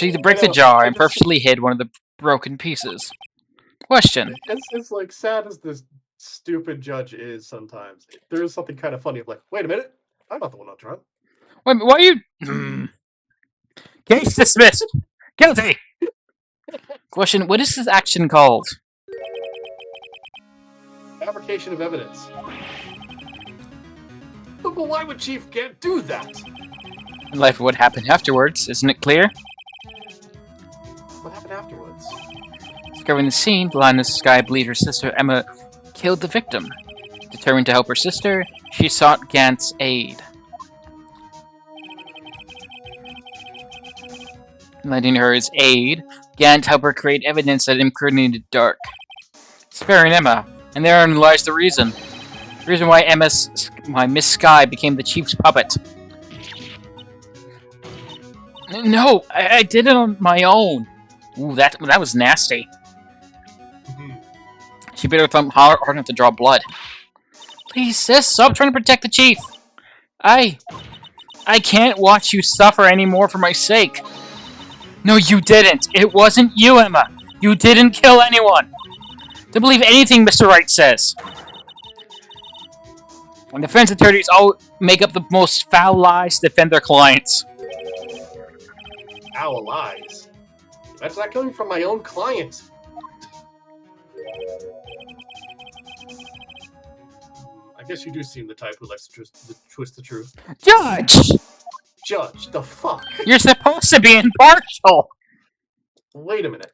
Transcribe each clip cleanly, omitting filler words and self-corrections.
She either broke the jar and purposely hid one of the broken pieces. Question. It's like sad as this stupid judge is sometimes. There is something kind of funny of like, wait a minute, I'm not the one on trial. Wait, why are you... Case dismissed. Guilty. Question, what is this action called? Fabrication of evidence. But why would Chief Gant do that? In life, what happened afterwards, isn't it clear? What happened afterwards? Discovering the scene, Lana's Sky believed her sister Emma killed the victim. Determined to help her sister, she sought Gant's aid. Lending her his aid, Gant helped her create evidence that incriminated Dark. Sparing Emma, and therein lies the reason. The reason why Miss Sky became the Chief's puppet. No, I did it on my own. Ooh, that was nasty. She bit her thumb hard enough to draw blood. Please, sis, stop trying to protect the Chief. I can't watch you suffer anymore for my sake. No, you didn't. It wasn't you, Emma. You didn't kill anyone. Don't believe anything Mr. Wright says. When defense attorneys all make up the most foul lies to defend their clients. Foul lies? That's not coming from my own client. I guess you do seem the type who likes to twist the truth. Judge! Judge, the fuck? You're supposed to be impartial! Wait a minute.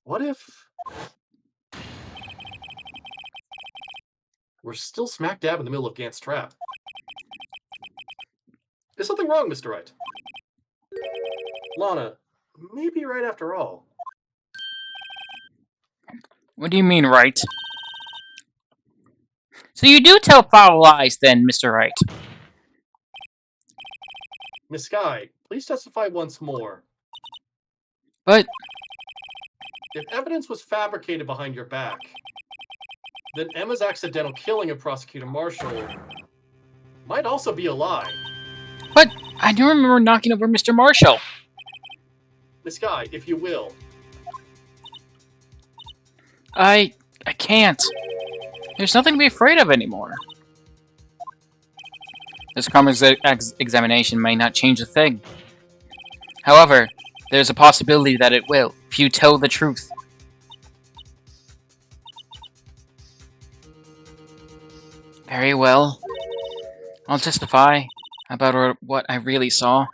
What if... we're still smack dab in the middle of Gant's trap? Is something wrong, Mr. Wright? Lana, maybe right after all. What do you mean, right? So you do tell foul lies, then, Mr. Wright? Miss Sky, please testify once more. But... if evidence was fabricated behind your back, then Emma's accidental killing of Prosecutor Marshall might also be a lie. But I do remember knocking over Mr. Marshall. Miss Sky, if you will. I can't. There's nothing to be afraid of anymore. This common examination may not change a thing. However, there's a possibility that it will, if you tell the truth. Very well. I'll testify about what I really saw.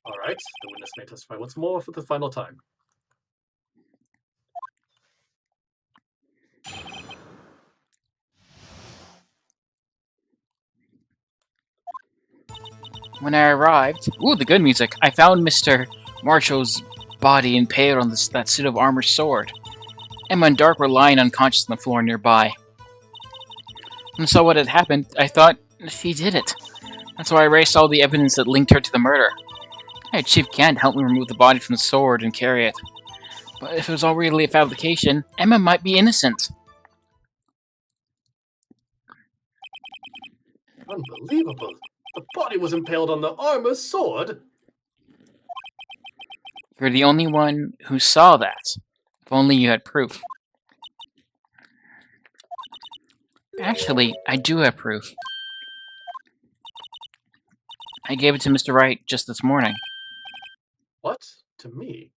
Alright, the witness may testify once more for the final time. When I arrived, ooh, the good music, I found Mr. Marshall's body impaled on that suit of armor sword. Emma and Dark were lying unconscious on the floor nearby. When I saw what had happened, I thought she did it. That's why I erased all the evidence that linked her to the murder. I had Chief Gant help me remove the body from the sword and carry it. But if it was all really a fabrication, Emma might be innocent. Unbelievable. The body was impaled on the armor sword? You're the only one who saw that. If only you had proof. Actually, I do have proof. I gave it to Mr. Wright just this morning. What? To me?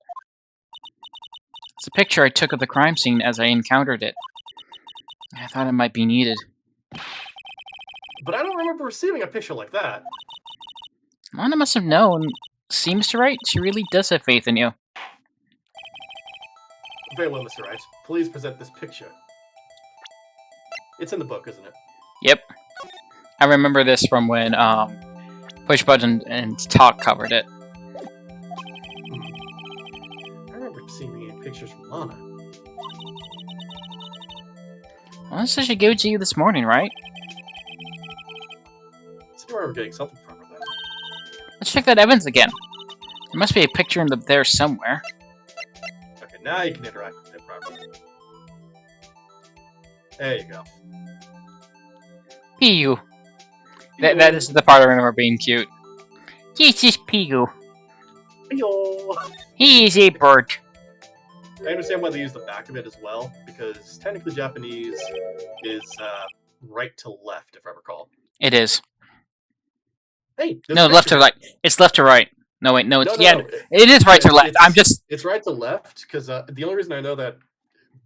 It's a picture I took of the crime scene as I encountered it. I thought it might be needed. But I don't remember receiving a picture like that. Lana must have known. See, Mr. Wright, she really does have faith in you. Very well, Mr. Wright. Please present this picture. It's in the book, isn't it? Yep. I remember this from when Push Button and Talk covered it. I remember seeing any pictures from Lana. Well, this she gave it to you this morning, right? I remember getting something from her then. Let's check that evidence again. There must be a picture in there somewhere. Okay, now you can interact with it properly. There you go. You. That is the part I remember being cute. This is Pigu. Yo. He is a bird. I understand why they use the back of it as well, because technically Japanese is right to left, if I recall. It is. Hey, No, left to right. It's left to right. No, wait, no, it's No. It is right to left. It's right to left because the only reason I know that,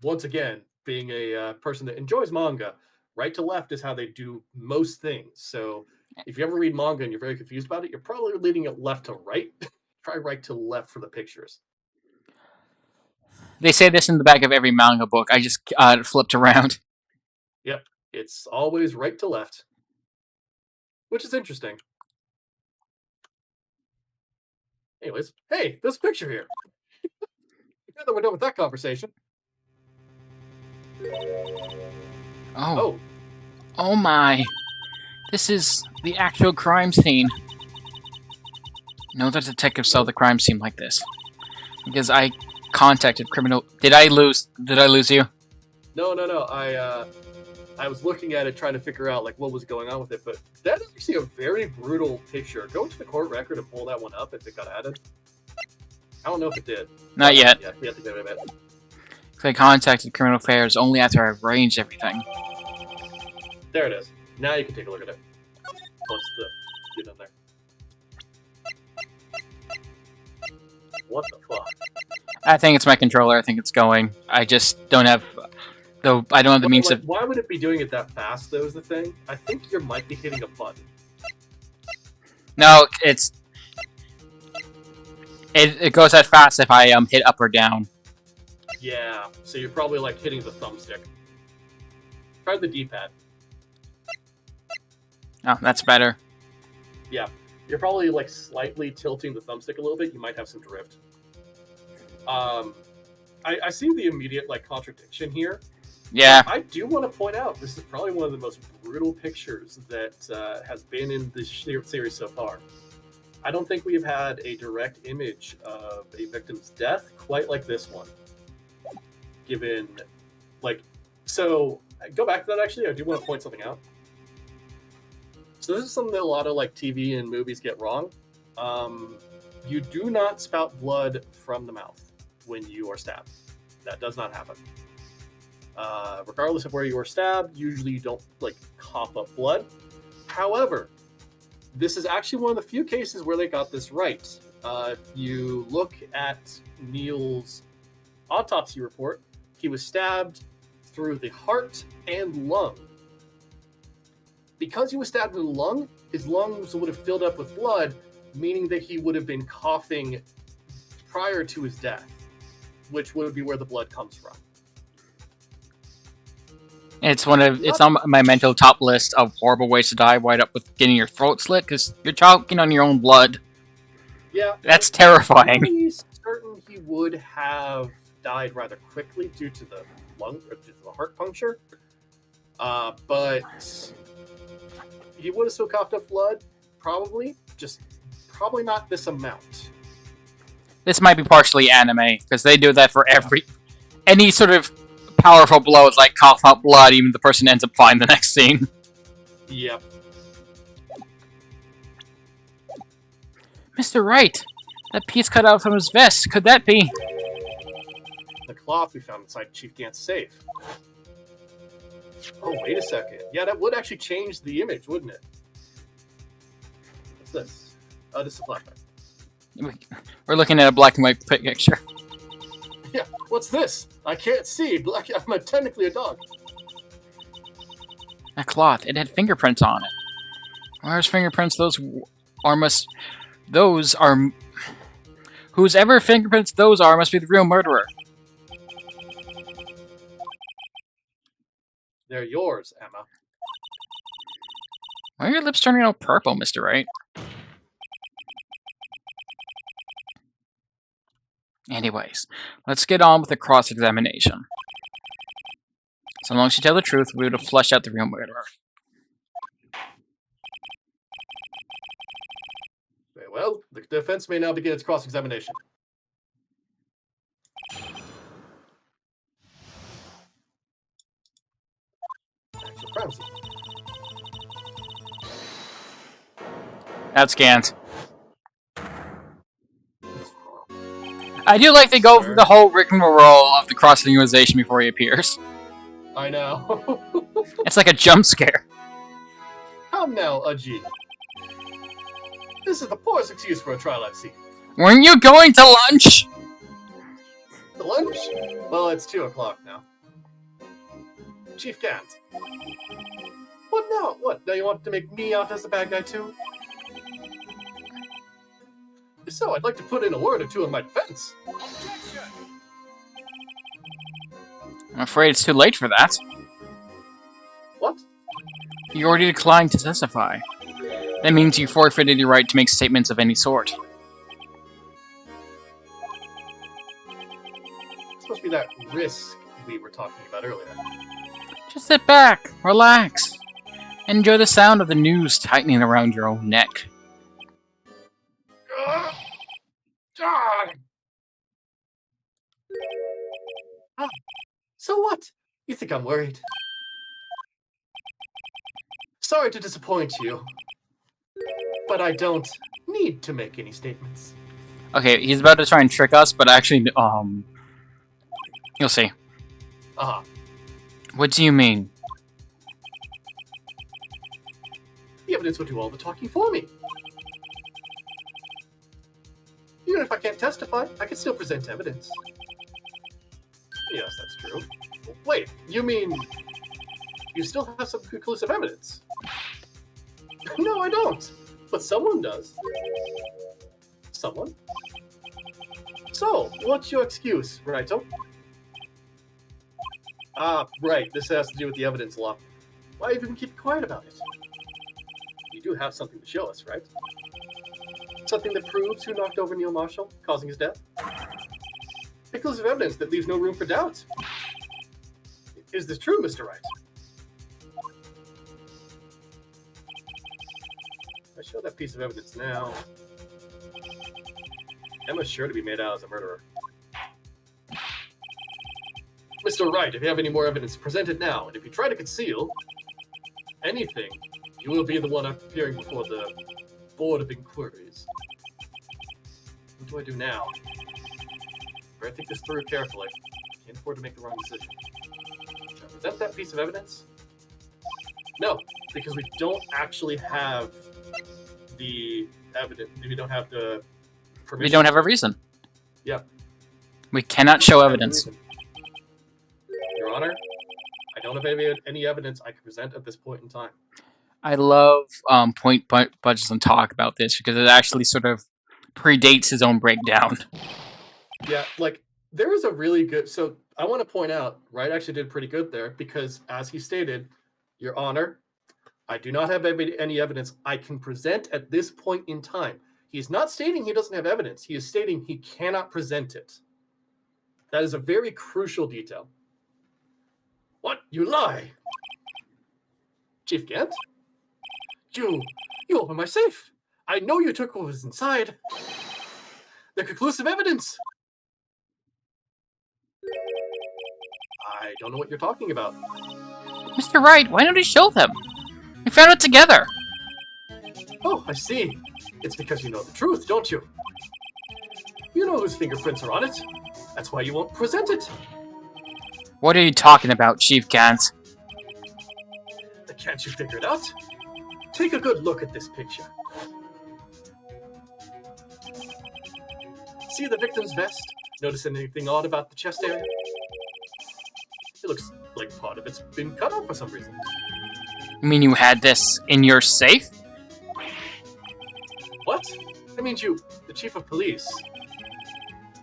once again, being a person that enjoys manga, right to left is how they do most things. So if you ever read manga and you're very confused about it, you're probably reading it left to right. Try right to left for the pictures. They say this in the back of every manga book. I just flipped around. Yep, it's always right to left, which is interesting. Anyways, hey, this picture here. Now that we're done with that conversation. Oh. Oh my. This is the actual crime scene. No other detective saw the crime scene like this. Because I contacted criminal... Did I lose you? No. I was looking at it trying to figure out like what was going on with it, but that is actually a very brutal picture. Go to the court record and pull that one up if it got added. I don't know if it did. Not yet. Yeah, we have to give it a bit. I contacted criminal affairs only after I arranged everything. There it is. Now you can take a look at it. Once get in there. What the fuck? I think it's my controller. I think it's going. I just don't have... Though I don't have the means of... Why would it be doing it that fast, though, is the thing? I think you might be hitting a button. No, it's... It goes that fast if I hit up or down. Yeah, so you're probably like hitting the thumbstick. Try the D-pad. Oh, that's better. Yeah, you're probably like slightly tilting the thumbstick a little bit. You might have some drift. I see the immediate like contradiction here. Yeah. I do want to point out this is probably one of the most brutal pictures that has been in this series so far. I don't think we've had a direct image of a victim's death quite like this one. Given, like, so go back to that actually. I do want to point something out. So this is something that a lot of like TV and movies get wrong. You do not spout blood from the mouth when you are stabbed. That does not happen. Regardless of where you were stabbed, usually you don't like cough up blood. However, this is actually one of the few cases where they got this right. If you look at Neil's autopsy report, he was stabbed through the heart and lung. Because he was stabbed in the lung, his lungs would have filled up with blood, meaning that he would have been coughing prior to his death, which would be where the blood comes from. It's on my mental top list of horrible ways to die, right up with getting your throat slit, because you're choking on your own blood. Yeah. That's terrifying. I'm pretty certain he would have died rather quickly due to the lung, or due to the heart puncture. But he would have still coughed up blood, probably. Just probably not this amount. This might be partially anime, because they do that for any sort of powerful blow. It's like cough up blood, even if the person ends up fine the next scene. Yep. Mr. Wright, that piece cut out from his vest. Could that be? The cloth we found inside Chief Gant's safe. Oh, wait a second. Yeah, that would actually change the image, wouldn't it? What's this? Oh, this is a flashback. We're looking at a black and white picture. Yeah, what's this? I can't see. I'm technically a dog. That cloth, it had fingerprints on it. Where's fingerprints? Whose ever fingerprints those are must be the real murderer. They're yours, Emma. Why are your lips turning all purple, Mr. Wright? Anyways, let's get on with the cross-examination. So long as you tell the truth, we would have fleshed out the real murderer. Very well, the defense may now begin its cross-examination. Actual crime scene. That's Gant. I do like they go through the whole rigmarole of the cross-lingualization before he appears. I know. It's like a jump scare. Come now, Ajit. This is the poorest excuse for a trial I've seen. Weren't you going to lunch? The lunch? Well, it's 2 o'clock now. Chief Gant. What now? What? Now you want to make me out as the bad guy too? If so, I'd like to put in a word or two in my defense. I'm afraid it's too late for that. What? You already declined to testify. That means you forfeited your right to make statements of any sort. It's supposed to be that risk we were talking about earlier. Just sit back, relax, and enjoy the sound of the noose tightening around your own neck. So what? You think I'm worried? Sorry to disappoint you, but I don't need to make any statements. Okay, he's about to try and trick us, but actually, you'll see. Uh-huh. What do you mean? The evidence will do all the talking for me. Even if I can't testify, I can still present evidence. Yes, that's true. Wait, you mean you still have some conclusive evidence? No, I don't. But someone does. Someone? So, what's your excuse, Raito? Ah, right. This has to do with the evidence law. Why even keep quiet about it? You do have something to show us, right? Something that proves who knocked over Neil Marshall, causing his death? Conclusive evidence that leaves no room for doubt. Is this true, Mr. Wright? I show that piece of evidence now. Emma's sure to be made out as a murderer. Mr. Wright, if you have any more evidence, present it now. And if you try to conceal anything, you will be the one appearing before the Board of Inquiries. What do I do now? Better think this through carefully. Can't afford to make the wrong decision. Should I present that piece of evidence? No, because we don't actually have the evidence. We don't have the permission. We don't have a reason. Yeah. We cannot show evidence. Your Honor, I don't have any evidence I can present at this point in time. I love Point Budges and talk about this because it actually sort of predates his own breakdown. Yeah, like there is a really good. So I want to point out, Wright actually did pretty good there because, as he stated, Your Honor, I do not have any evidence I can present at this point in time. He is not stating he doesn't have evidence. He is stating he cannot present it. That is a very crucial detail. What? You lie! Chief Gant? You opened my safe. I know you took what was inside. The conclusive evidence. I don't know what you're talking about. Mr. Wright, why don't you show them? We found it together. Oh, I see. It's because you know the truth, don't you? You know whose fingerprints are on it. That's why you won't present it. What are you talking about, Chief Gant? Can't you figure it out? Take a good look at this picture. See the victim's vest? Notice anything odd about the chest area? It looks like part of it's been cut off for some reason. You mean you had this in your safe? What? That means you, the chief of police,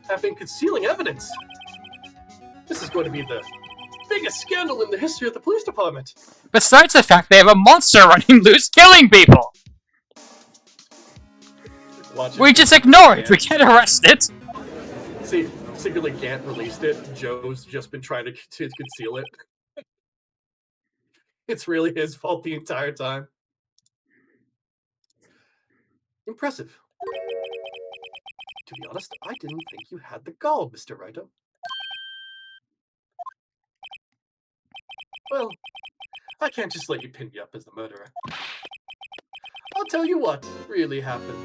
have been concealing evidence. This is going to be the biggest scandal in the history of the police department. Besides the fact they have a monster running loose killing people! We just ignore it! We can't arrest it! See, secretly Gant released it. Joe's just been trying to conceal it. It's really his fault the entire time. Impressive. To be honest, I didn't think you had the gall, Mr. Raito. Well, I can't just let you pin me up as the murderer. I'll tell you what really happened.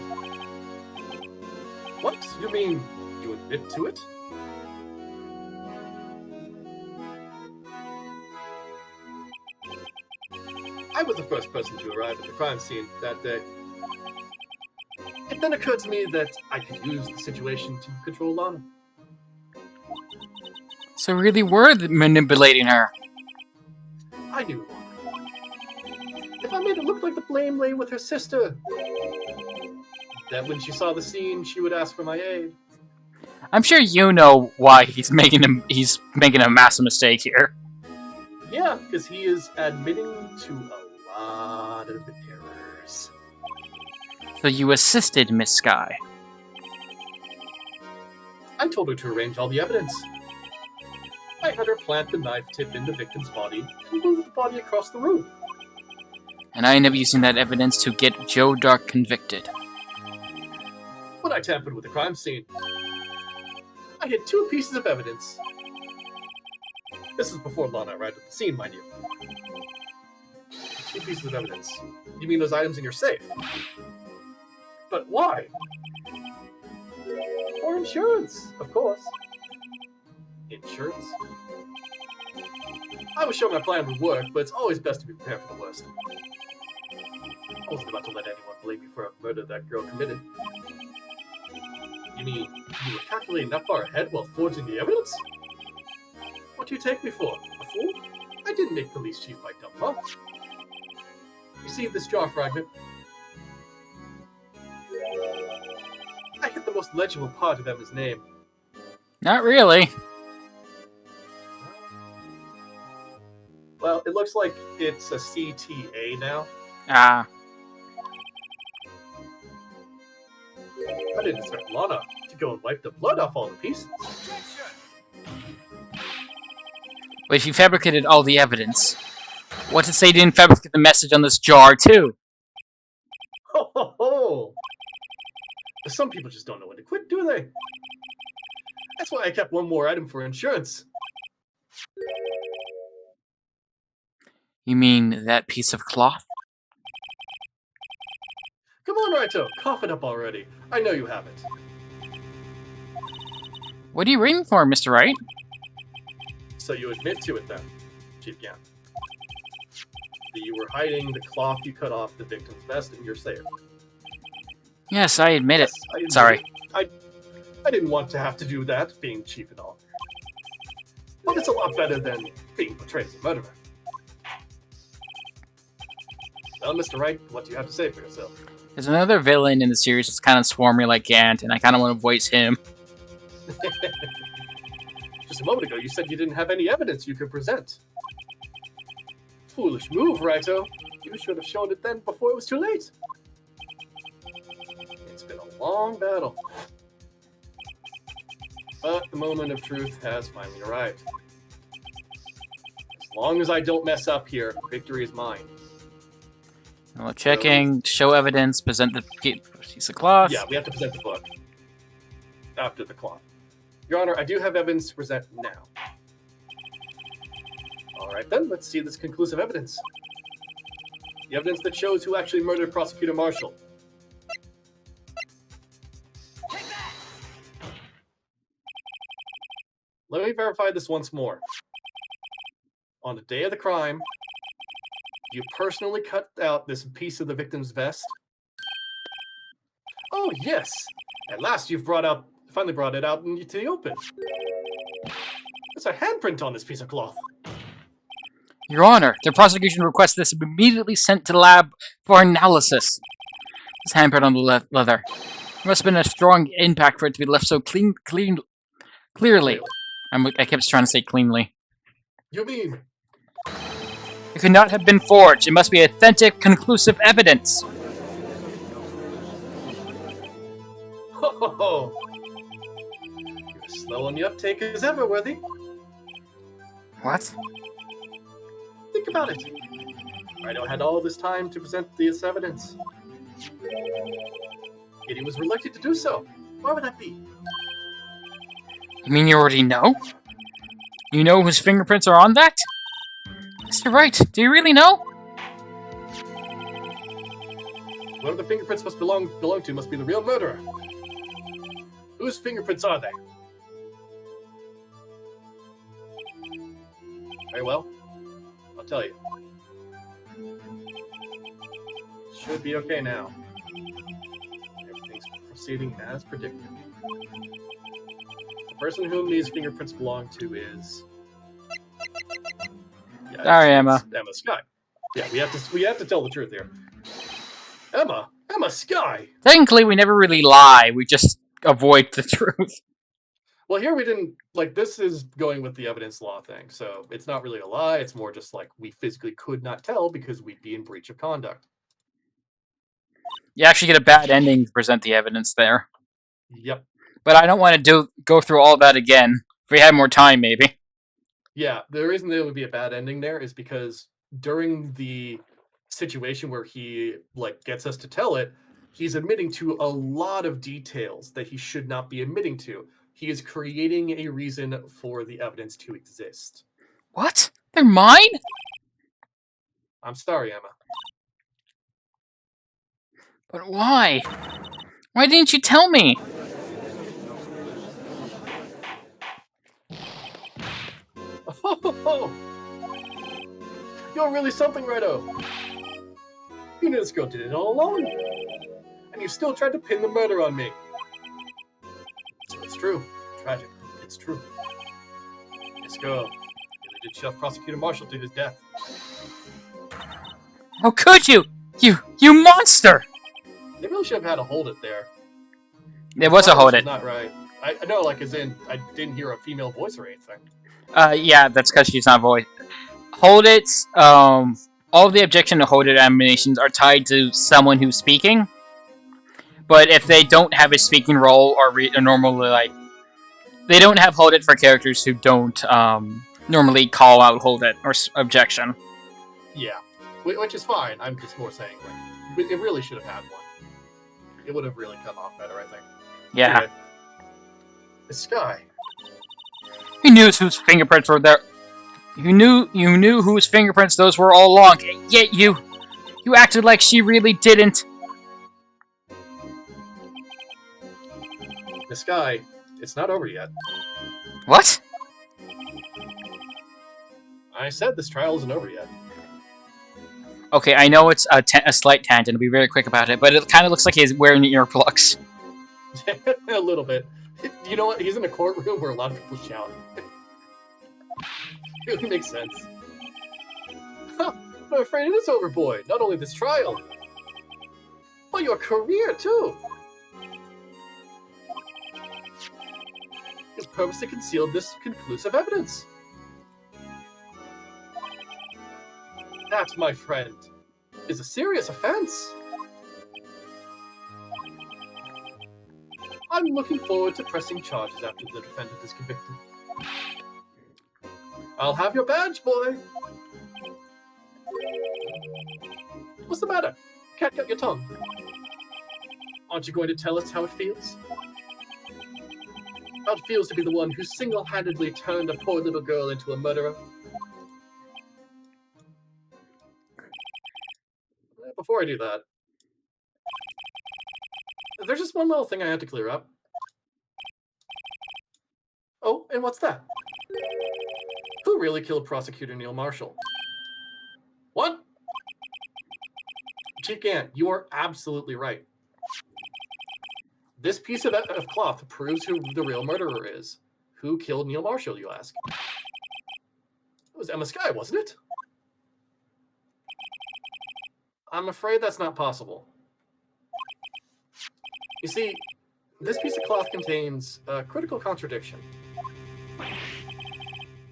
What? You mean you admit to it? I was the first person to arrive at the crime scene that day. It then occurred to me that I could use the situation to control Lana. So really were manipulating her. I knew Lana. If I made it look like the blame lay with her sister, that when she saw the scene, she would ask for my aid. I'm sure you know why he's making a massive mistake here. Yeah, because he is admitting to a lot of errors. So you assisted Miss Sky. I told her to arrange all the evidence. I had her plant the knife tip in the victim's body and move the body across the room. And I ended up using that evidence to get Joe Dark convicted. When I tampered with the crime scene, I hid 2 pieces of evidence. This is before Lana arrived at the scene, mind you. 2 pieces of evidence. You mean those items in your safe? But why? For insurance, of course. Insurance? I was sure my plan would work, but it's always best to be prepared for the worst. I wasn't about to let anyone blame me for a murder that girl committed. You mean you were calculating that far ahead while forging the evidence? What do you take me for? A fool? I didn't make police chief by dumb luck. You see this jaw fragment? I hit the most legible part of Emma's name. Not really. Well, it looks like it's a CTA now. Ah. I didn't expect Lana to go and wipe the blood off all the pieces. But if you fabricated all the evidence, what's to say you didn't fabricate the message on this jar, too? Ho ho ho! Some people just don't know when to quit, do they? That's why I kept one more item for insurance. You mean that piece of cloth? Come on, Raito, cough it up already. I know you have it. What are you reading for, Mr. Wright? So you admit to it then, Chief Gant. That you were hiding the cloth you cut off the victim's vest in your safe. Yes, I admit Yes, it. I admit Sorry. it. I didn't want to have to do that, being chief and all. But it's a lot better than being portrayed as a murderer. Well, Mr. Wright, what do you have to say for yourself? There's another villain in the series that's kind of swarmy like Gant, and I kind of want to voice him. Just a moment ago, you said you didn't have any evidence you could present. Foolish move, Raito. You should have shown it then before it was too late. It's been a long battle. But the moment of truth has finally arrived. As long as I don't mess up here, victory is mine. Well, checking, show evidence, present the piece of cloth. Yeah, we have to present the book. After the cloth. Your Honor, I do have evidence to present now. Alright then, let's see this conclusive evidence. The evidence that shows who actually murdered Prosecutor Marshall. Let me verify this once more. On the day of the crime, you personally cut out this piece of the victim's vest? Oh, yes! At last you've finally brought it out into the open. There's a handprint on this piece of cloth. Your Honor, the prosecution requests this be immediately sent to the lab for analysis. This handprint on the leather. There must have been a strong impact for it to be left so clearly. I kept trying to say cleanly. You mean? It could not have been forged. It must be authentic, conclusive evidence. Ho ho ho! You're as slow on the uptake as ever, Worthy. What? Think about it. Rhino had all this time to present this evidence. Yet he was reluctant to do so. Why would that be? You mean you already know? You know whose fingerprints are on that? Mr. Wright, do you really know? Whoever the fingerprints must belong to must be the real murderer. Whose fingerprints are they? Very well. I'll tell you. Should be okay now. Everything's proceeding as predicted. The person whom these fingerprints belong to is... Yeah, Sorry, Emma. Emma Sky. Yeah, we have to tell the truth here. Emma Sky. Technically, we never really lie. We just avoid the truth. Well, here we didn't, like, this is going with the evidence law thing, so it's not really a lie, it's more just like we physically could not tell because we'd be in breach of conduct. You actually get a bad ending to present the evidence there. Yep. But I don't want to go through all that again. If we had more time, maybe. Yeah, the reason there would be a bad ending there is because during the situation where he, like, gets us to tell it, he's admitting to a lot of details that he should not be admitting to. He is creating a reason for the evidence to exist. What? They're mine? I'm sorry, Emma. But why? Why didn't you tell me? Oh, you're really something, Righto. You knew this girl did it all along. And you still tried to pin the murder on me. So it's true. Tragic. It's true. This girl really did shove Prosecutor Marshall to his death. How could you? You monster! They really should have had a hold it there. There was a hold it. Not right. I know, like, as in, I didn't hear a female voice or anything. Yeah, that's because she's not voiced. Hold it, all of the objection to hold it animations are tied to someone who's speaking. But if they don't have a speaking role or normally, like, they don't have hold it for characters who don't normally call out hold it or objection. Yeah, which is fine. I'm just more saying, like, it really should have had one. It would have really come off better, I think. Yeah. Anyway, the Sky. You knew whose fingerprints were there. You knew whose fingerprints those were all along. Yet you acted like she really didn't. The Sky, it's not over yet. What? I said this trial isn't over yet. Okay, I know it's a slight tangent. I'll be very quick about it, but it kind of looks like he's wearing earplugs. A little bit. You know what? He's in a courtroom where a lot of people shout. It really makes sense. Huh, I'm afraid it is over, boy. Not only this trial, but your career, too. You purposely concealed this conclusive evidence. That, my friend, is a serious offense. I'm looking forward to pressing charges after the defendant is convicted. I'll have your badge, boy. What's the matter? Can't get your tongue. Aren't you going to tell us how it feels? How it feels to be the one who single-handedly turned a poor little girl into a murderer? Before I do that, there's just one little thing I had to clear up. Oh, and what's that? Who really killed Prosecutor Neil Marshall? What? Chief Gant, you are absolutely right. This piece of cloth proves who the real murderer is. Who killed Neil Marshall, you ask? It was Emma Sky, wasn't it? I'm afraid that's not possible. You see, this piece of cloth contains a critical contradiction.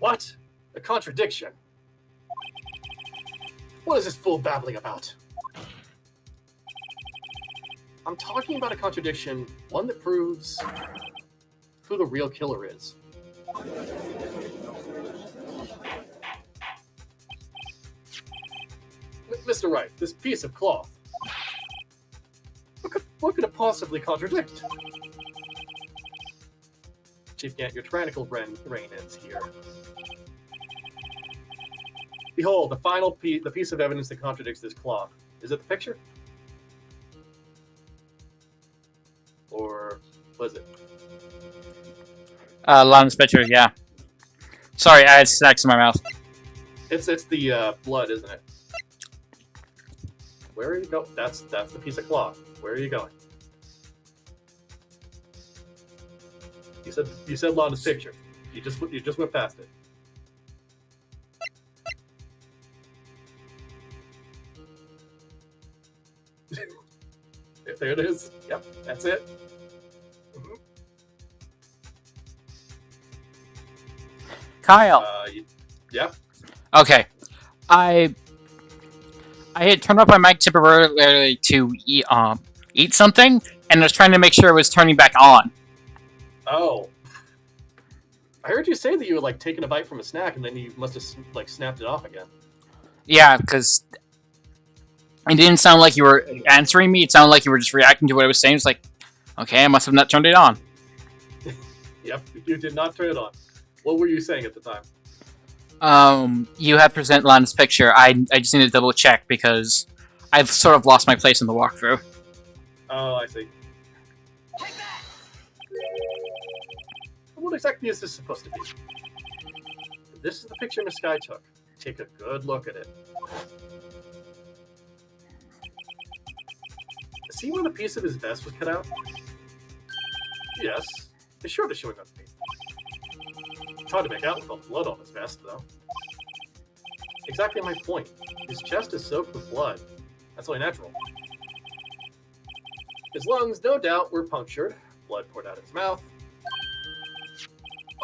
What? A contradiction? What is this fool babbling about? I'm talking about a contradiction, one that proves who the real killer is. Mr. Wright, this piece of cloth. What could it possibly contradict? Chief Gant, your tyrannical reign ends here. Behold, the final piece of evidence that contradicts this cloth. Is it the picture? Or was it? Lana's picture, yeah. Sorry, I had snacks in my mouth. It's the blood, isn't it? Where are you going? That's the piece of cloth. Where are you going? You said Lana's picture. You just went past it. There it is. Yep, that's it. Mm-hmm. Kyle. Yep. Okay. I had turned off my mic temporarily to eat something, and I was trying to make sure it was turning back on. Oh. I heard you say that you were like taking a bite from a snack, and then you must have like snapped it off again. Yeah, because it didn't sound like you were answering me. It sounded like you were just reacting to what I was saying. It's like, okay, I must have not turned it on. Yep, you did not turn it on. What were you saying at the time? You have present Lana's picture. I just need to double check because I've sort of lost my place in the walkthrough. Oh, I see. What exactly is this supposed to be? This is the picture Miss Sky took. Take a good look at it. See where the piece of his vest was cut out? Yes, it's sure to showing up to me. It's hard to make out with all the blood on his vest, though. Exactly my point. His chest is soaked with blood. That's only natural. His lungs, no doubt, were punctured. Blood poured out of his mouth.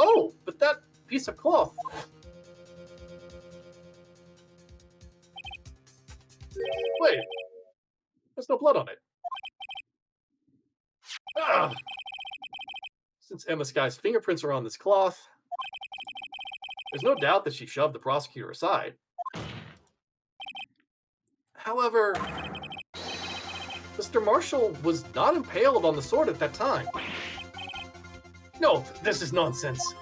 Oh, but that piece of cloth. Wait, there's no blood on it. Ah! Since Emma Sky's fingerprints are on this cloth, there's no doubt that she shoved the prosecutor aside. However, Mr. Marshall was not impaled on the sword at that time. No, this is nonsense.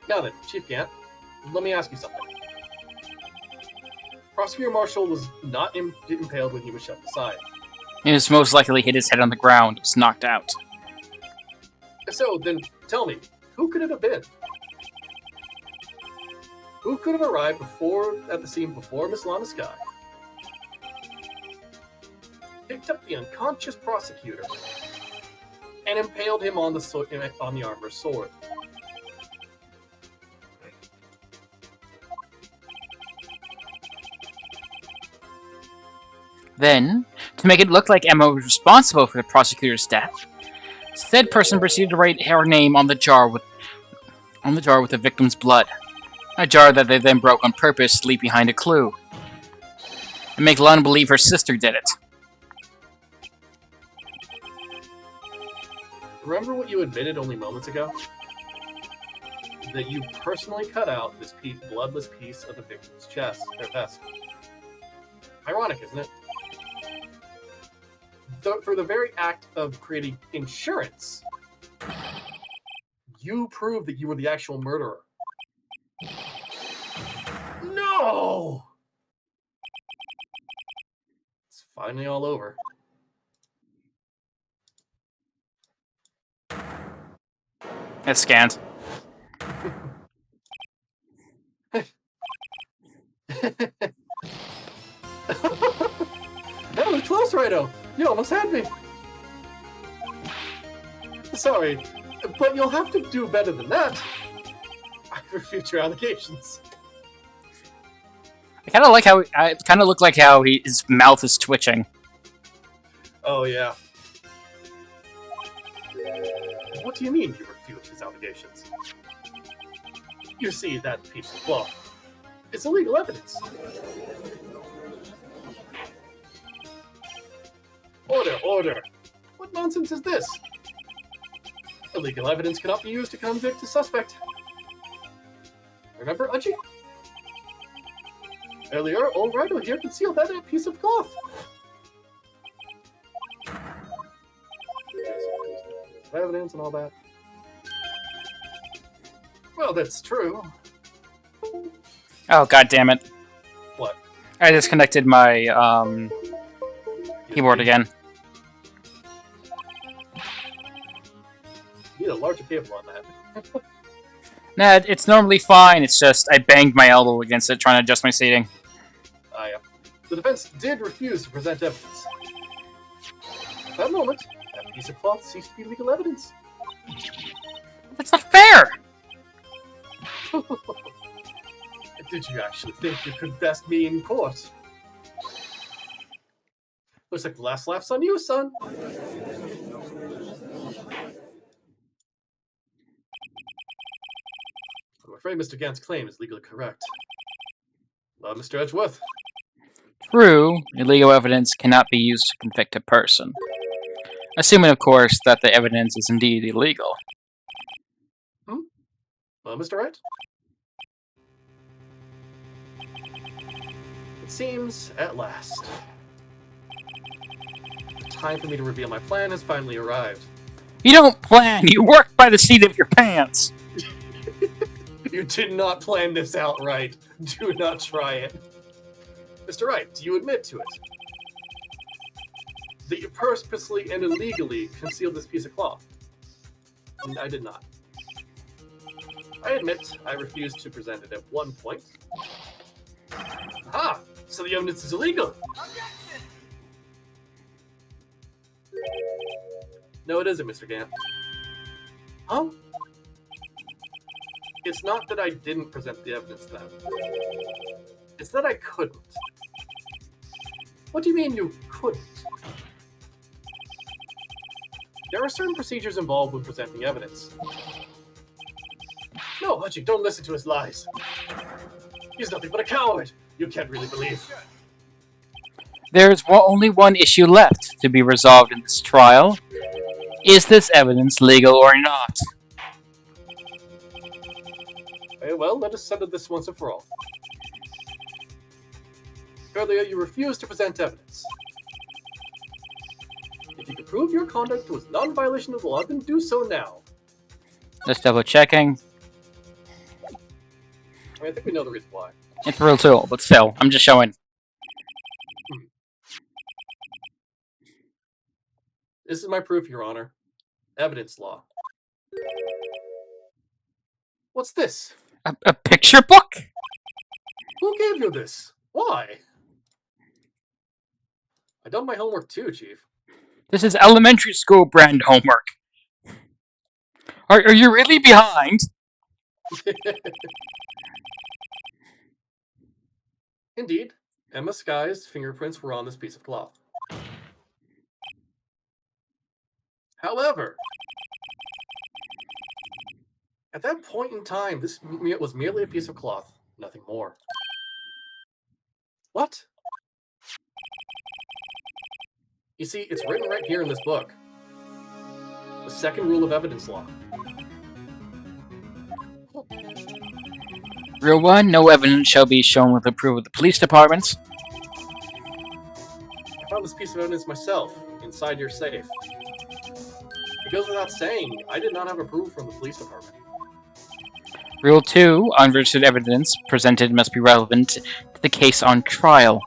Now then, Chief Gant, let me ask you something. Prosecutor Marshall was not impaled when he was shoved aside. He was most likely hit his head on the ground, was knocked out. So then, tell me, who could it have been? Who could have arrived at the scene before Miss Lana Sky, picked up the unconscious prosecutor, and impaled him on the armor's sword? Then, to make it look like Emma was responsible for the prosecutor's death, said person proceeded to write her name on the jar with the victim's blood. A jar that they then broke on purpose to leave behind a clue. And make Lana believe her sister did it. Remember what you admitted only moments ago? That you personally cut out this bloodless piece of the victim's chest, or vest. Ironic, isn't it? For the very act of creating insurance, you proved that you were the actual murderer. No! It's finally all over. It's scanned. That was close, Righto. You almost had me. Sorry, but you'll have to do better than that. I refute your allegations. I kind of like how it kind of looked like how his mouth is twitching. Oh yeah. What do you mean you refute his allegations? You see that piece of cloth. It's illegal evidence. Order. What nonsense is this? Illegal evidence cannot be used to convict a suspect. Remember, Uchi? Earlier, old Rido here concealed that in a piece of cloth. Evidence and all that. Well, that's true. Oh, god damn it. What? I disconnected my keyboard again. You need a larger cable on that. Nah, it's normally fine. It's just I banged my elbow against it trying to adjust my seating. Yeah. The defense did refuse to present evidence. At that moment, that piece of cloth ceased to be legal evidence. That's not fair! Did you actually think you could best me in court? Looks like the last laugh's on you, son. I'm afraid Mr. Gant's claim is legally correct. Mr. Edgeworth. True, illegal evidence cannot be used to convict a person. Assuming, of course, that the evidence is indeed illegal. Mr. Wright? It seems, at last, the time for me to reveal my plan has finally arrived. You don't plan, you work by the seat of your pants! You did not plan this out right. Do not try it. Mr. Wright, do you admit to it? That you purposely and illegally concealed this piece of cloth? I did not. I admit I refused to present it at one point. Aha! So the evidence is illegal! No, it isn't, Mr. Gant. Huh? It's not that I didn't present the evidence then. It's that I couldn't. What do you mean you couldn't? There are certain procedures involved when presenting evidence. No, Hutchie, don't listen to his lies. He's nothing but a coward. You can't really believe. There's only one issue left to be resolved in this trial. Is this evidence legal or not? Very well, let us settle this once and for all. Earlier, you refused to present evidence. If you can prove your conduct was not in violation of the law, then do so now. Just double checking. I think we know the reason why. It's real tool, but still, I'm just showing. This is my proof, Your Honor. Evidence law. What's this? A picture book? Who gave you this? Why? I done my homework too, Chief. This is elementary school brand homework. Are you really behind? Indeed, Emma Sky's fingerprints were on this piece of cloth. However, at that point in time, this was merely a piece of cloth, nothing more. What? You see, it's written right here in this book. The second rule of evidence law. Rule 1, no evidence shall be shown with approval of the police departments. I found this piece of evidence myself, inside your safe. It goes without saying, I did not have approval from the police department. Rule 2, unregistered evidence presented must be relevant to the case on trial.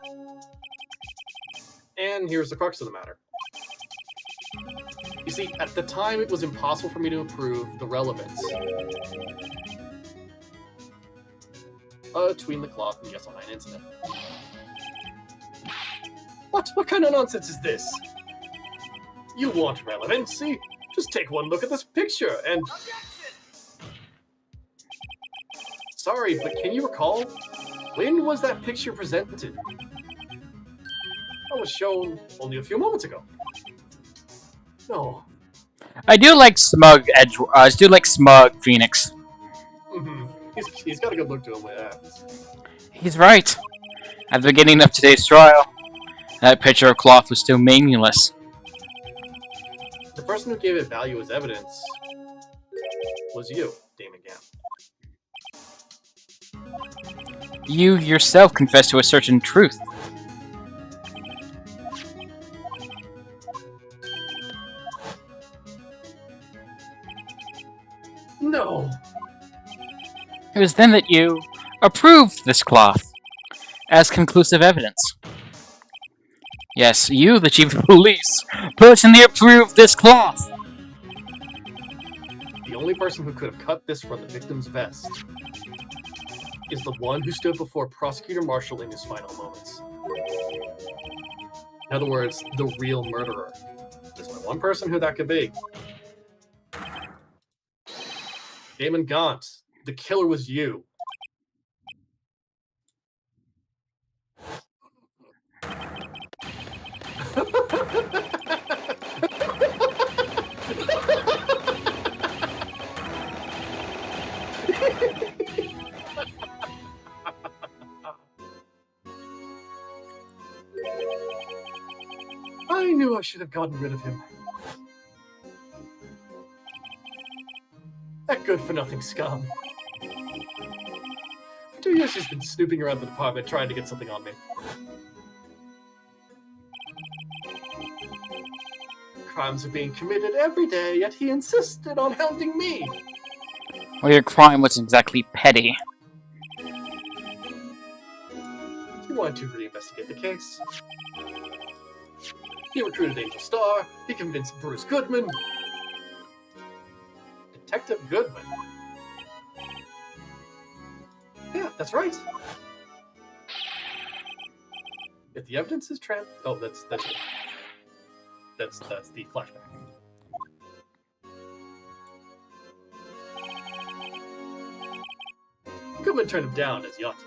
And here's the crux of the matter. You see, at the time it was impossible for me to prove the relevance between the cloth and the SL9 incident. What kind of nonsense is this? You want relevancy? Just take one look at this picture and... Sorry, but can you recall? When was that picture presented? That was shown only a few moments ago. No. I do like Smug I do like Smug Phoenix. He's got a good look to him when it happens. He's right. At the beginning of today's trial, that picture of cloth was still meaningless. The person who gave it value as evidence was you, Damon Gant. You yourself confessed to a certain truth. No. It was then that you approved this cloth as conclusive evidence. Yes, you, the chief of police, personally approved this cloth. only person who could have cut this from the victim's vest is the one who stood before Prosecutor Marshall in his final moments. In other words, the real murderer. There's only one person who that could be. Damon Gant, the killer was you. I knew I should have gotten rid of him. That good-for-nothing scum. For 2 years he's been snooping around the department trying to get something on me. Crimes are being committed every day, yet he insisted on hounding me. Well, your crime wasn't exactly petty. He wanted to reinvestigate the case. He recruited Angel Starr. He convinced Bruce Goodman. Detective Goodman? Yeah, that's right. If the evidence is oh, that's it. That's the flashback. Goodman turned him down as he ought to.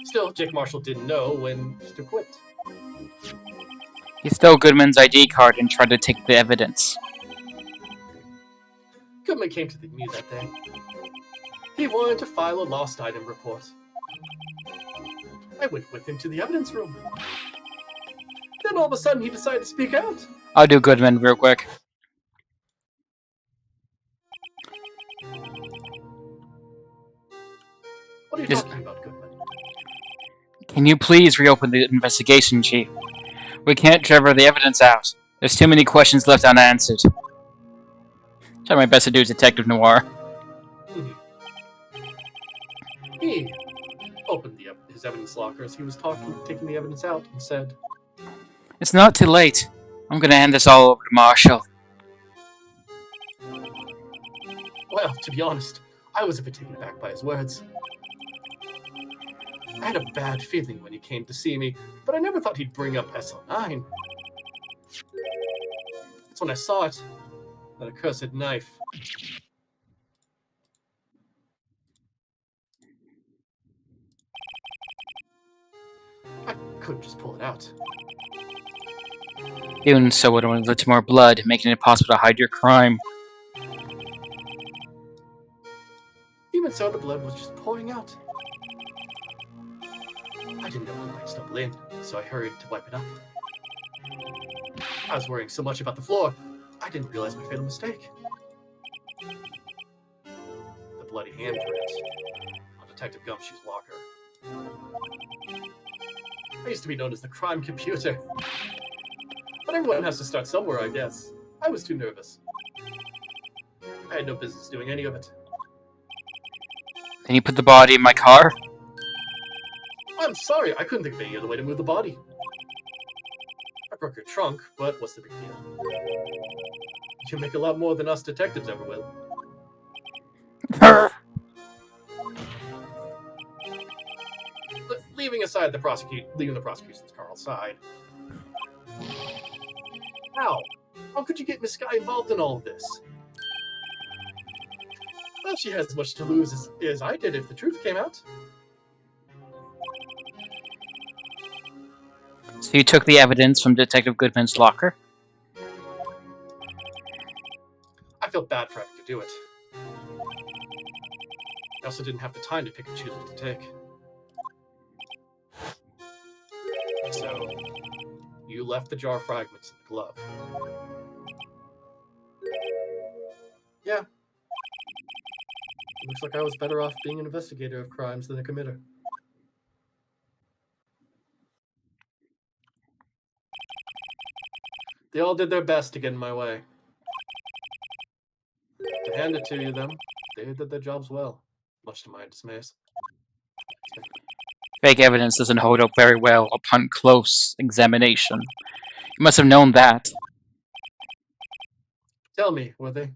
Still, Jake Marshall didn't know when to quit. He stole Goodman's ID card and tried to take the evidence. Goodman came to me that day. He wanted to file a lost item report. I went with him to the evidence room. Then all of a sudden he decided to speak out. I'll do Goodman real quick. What are you talking about, Goodman? Can you please reopen the investigation, Chief? We can't trevor the evidence out. There's too many questions left unanswered. Try my best to do Detective Noir. He opened his evidence locker as he was taking the evidence out and said, It's not too late. I'm gonna hand this all over to Marshall. Well, to be honest, I was a bit taken aback by his words. I had a bad feeling when he came to see me, but I never thought he'd bring up SL9. It's when I saw it, that accursed knife. I couldn't just pull it out. Doing so would have led to more blood, making it impossible to hide your crime. Even so, the blood was just pouring out. I didn't know he might stumble in, so I hurried to wipe it up. I was worrying so much about the floor, I didn't realize my fatal mistake. The bloody handprint on Detective Gumshoe's locker. I used to be known as the crime computer. But everyone has to start somewhere, I guess. I was too nervous. I had no business doing any of it. Then you put the body in my car? I'm sorry, I couldn't think of any other way to move the body. I broke your trunk, but what's the big deal? You make a lot more than us detectives ever will. Leaving the prosecution's car aside. How could you get Miss Sky involved in all of this? Well, she has as much to lose as I did if the truth came out. So you took the evidence from Detective Goodman's locker? I felt bad for having to do it. I also didn't have the time to pick and choose what to take. So, you left the jar of fragments in the glove. Yeah. Looks like I was better off being an investigator of crimes than a committer. They all did their best to get in my way. To hand it to you, them, they did their jobs well, much to my dismays. Fake evidence doesn't hold up very well upon close examination. You must have known that. Tell me, were they?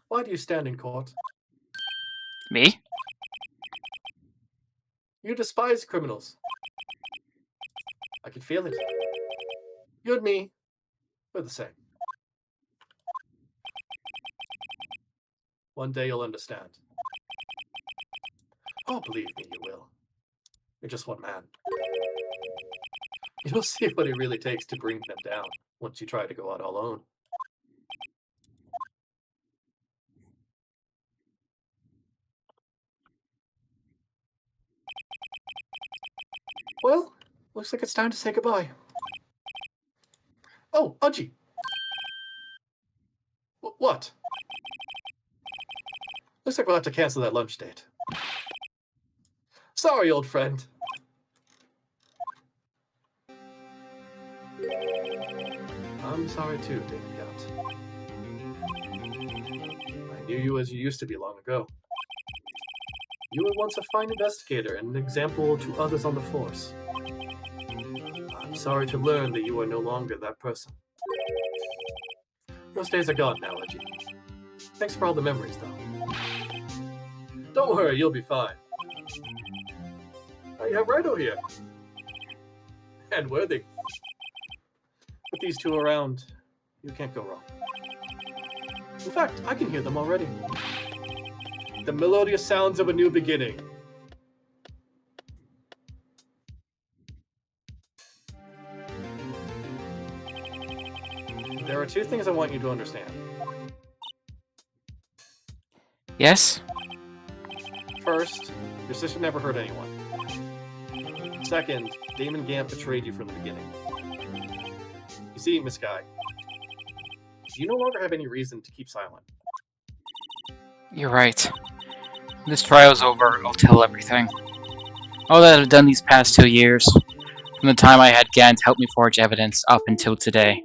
Why do you stand in court? Me? You despise criminals. I can feel it. You and me, we're the same. One day you'll understand. Oh, believe me, you will. You're just one man. You'll see what it really takes to bring them down once you try to go out alone. Well, looks like it's time to say goodbye. Oh, Udgy! What? Looks like we'll have to cancel that lunch date. Sorry, old friend. I'm sorry too, Damon Gant. I knew you as you used to be long ago. You were once a fine investigator and an example to others on the force. I'm sorry to learn that you are no longer that person. Those days are gone now, Edgy. Thanks for all the memories, though. Don't worry, you'll be fine. Now you have Rido here. And Worthy. With these two around, you can't go wrong. In fact, I can hear them already. The melodious sounds of a new beginning. There are two things I want you to understand. Yes? First, your sister never hurt anyone. Second, Damon Gant betrayed you from the beginning. You see, Miss Guy, you no longer have any reason to keep silent. You're right. When this trial's over, I'll tell everything. All that I've done these past 2 years, from the time I had Gant help me forge evidence up until today.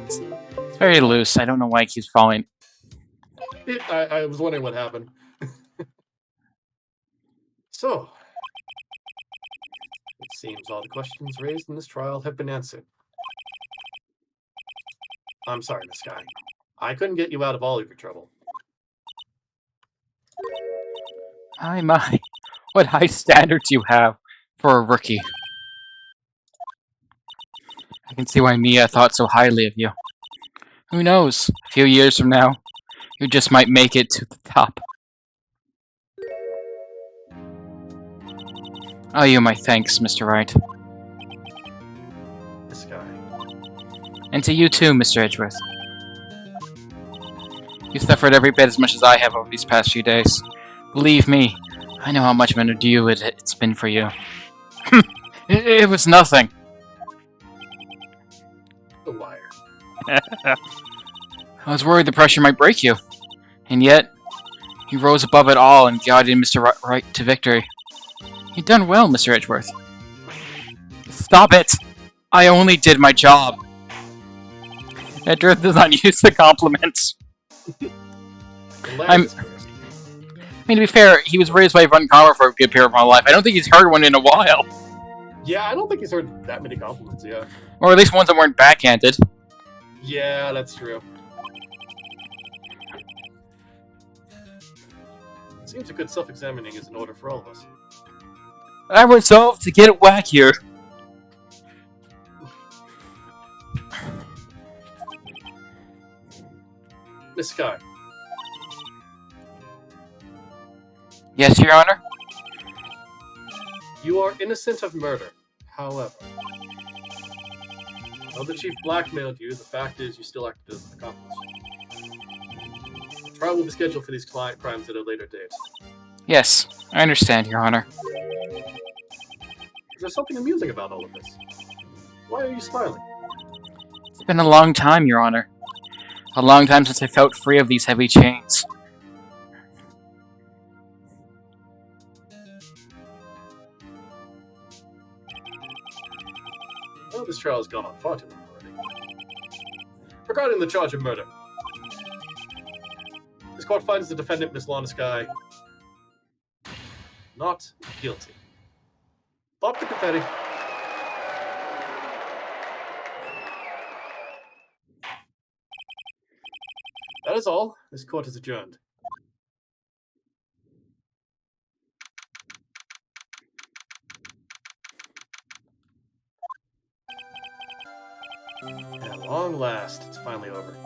It's very loose. I don't know why it keeps falling. I was wondering what happened. So, it seems all the questions raised in this trial have been answered. I'm sorry, Miss Guy. I couldn't get you out of all of your trouble. My. What high standards you have for a rookie. I can see why Mia thought so highly of you. Who knows? A few years from now, you just might make it to the top. Oh, you my thanks, Mr. Wright. Miss Guy. And to you too, Mr. Edgeworth. You've suffered every bit as much as I have over these past few days. Believe me, I know how much of an ordeal it's been for you. It was nothing. The liar. I was worried the pressure might break you. And yet, you rose above it all and guided Mr. Wright to victory. You've done well, Mr. Edgeworth. Stop it! I only did my job. Edgeworth does not use the compliments. I mean, to be fair, he was raised by Von Commer for a good period of my life. I don't think he's heard one in a while. Yeah, I don't think he's heard that many compliments, yeah. Or at least ones that weren't backhanded. Yeah, that's true. Seems a good self-examining is in order for all of us. I resolved to get it wackier. Miss Sky. Yes, Your Honor? You are innocent of murder. However, though the chief blackmailed you, the fact is you still acted as an accomplice. The trial will be scheduled for these crimes at a later date. Yes, I understand, Your Honor. Is there something amusing about all of this? Why are you smiling? It's been a long time, Your Honor. A long time since I felt free of these heavy chains. Well, this trial has gone on far too long already. Regarding the charge of murder, this court finds the defendant, Miss Lana Sky, not guilty. Pop the confetti. is all. This court is adjourned. At long last, it's finally over.